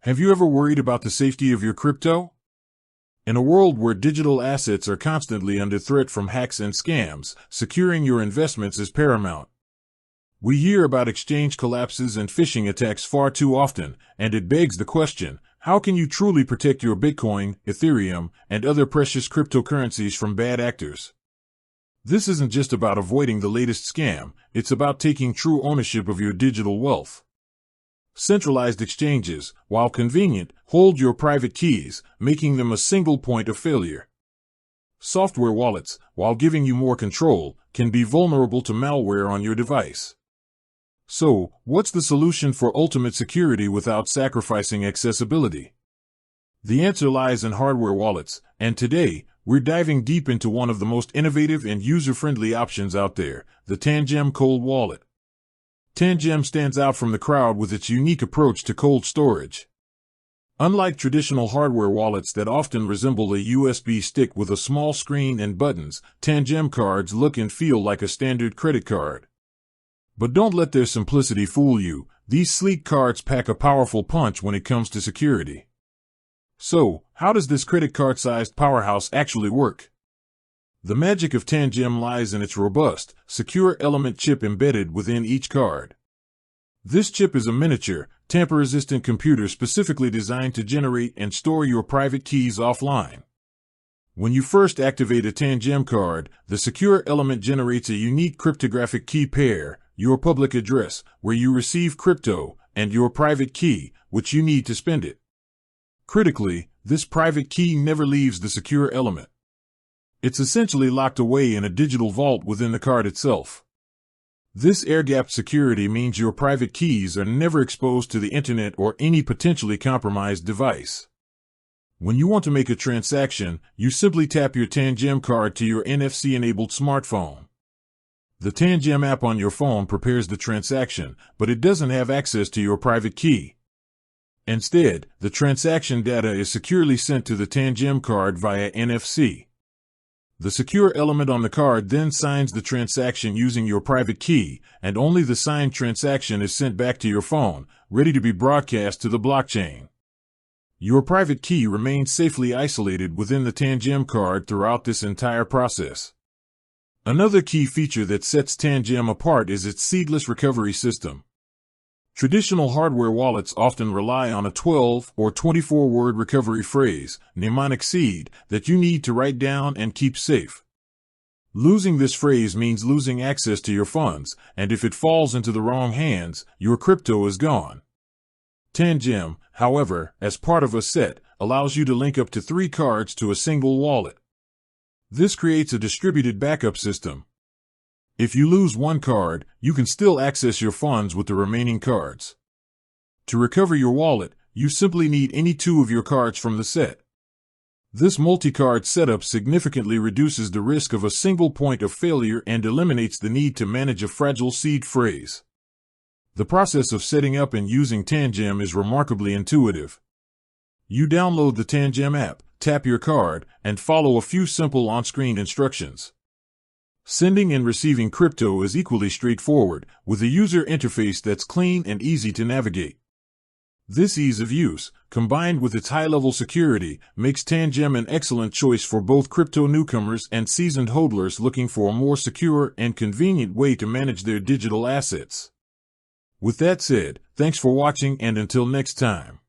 Have you ever worried about the safety of your crypto? In a world where digital assets are constantly under threat from hacks and scams, securing your investments is paramount. We hear about exchange collapses and phishing attacks far too often, and it begs the question, how can you truly protect your Bitcoin, Ethereum, and other precious cryptocurrencies from bad actors? This isn't just about avoiding the latest scam, it's about taking true ownership of your digital wealth. Centralized exchanges, while convenient, hold your private keys, making them a single point of failure. Software wallets, while giving you more control, can be vulnerable to malware on your device. So, what's the solution for ultimate security without sacrificing accessibility? The answer lies in hardware wallets, and today, we're diving deep into one of the most innovative and user-friendly options out there, the Tangem Cold Wallet. Tangem stands out from the crowd with its unique approach to cold storage. Unlike traditional hardware wallets that often resemble a USB stick with a small screen and buttons, Tangem cards look and feel like a standard credit card. But don't let their simplicity fool you. These sleek cards pack a powerful punch when it comes to security. So, how does this credit card-sized powerhouse actually work? The magic of Tangem lies in its robust, secure element chip embedded within each card. This chip is a miniature, tamper-resistant computer specifically designed to generate and store your private keys offline. When you first activate a Tangem card, the secure element generates a unique cryptographic key pair, your public address, where you receive crypto, and your private key, which you need to spend it. Critically, this private key never leaves the secure element. It's essentially locked away in a digital vault within the card itself. This air-gapped security means your private keys are never exposed to the internet or any potentially compromised device. When you want to make a transaction, you simply tap your Tangem card to your NFC-enabled smartphone. The Tangem app on your phone prepares the transaction, but it doesn't have access to your private key. Instead, the transaction data is securely sent to the Tangem card via NFC. The secure element on the card then signs the transaction using your private key, and only the signed transaction is sent back to your phone, ready to be broadcast to the blockchain. Your private key remains safely isolated within the Tangem card throughout this entire process. Another key feature that sets Tangem apart is its seedless recovery system. Traditional hardware wallets often rely on a 12 or 24-word recovery phrase, mnemonic seed, that you need to write down and keep safe. Losing this phrase means losing access to your funds, and if it falls into the wrong hands, your crypto is gone. Tangem, however, as part of a set, allows you to link up to 3 cards to a single wallet. This creates a distributed backup system. If you lose one card, you can still access your funds with the remaining cards. To recover your wallet, you simply need any 2 of your cards from the set. This multi-card setup significantly reduces the risk of a single point of failure and eliminates the need to manage a fragile seed phrase. The process of setting up and using Tangem is remarkably intuitive. You download the Tangem app, tap your card, and follow a few simple on-screen instructions. Sending and receiving crypto is equally straightforward, with a user interface that's clean and easy to navigate. This ease of use, combined with its high-level security, makes Tangem an excellent choice for both crypto newcomers and seasoned hodlers looking for a more secure and convenient way to manage their digital assets. With that said, thanks for watching, and until next time.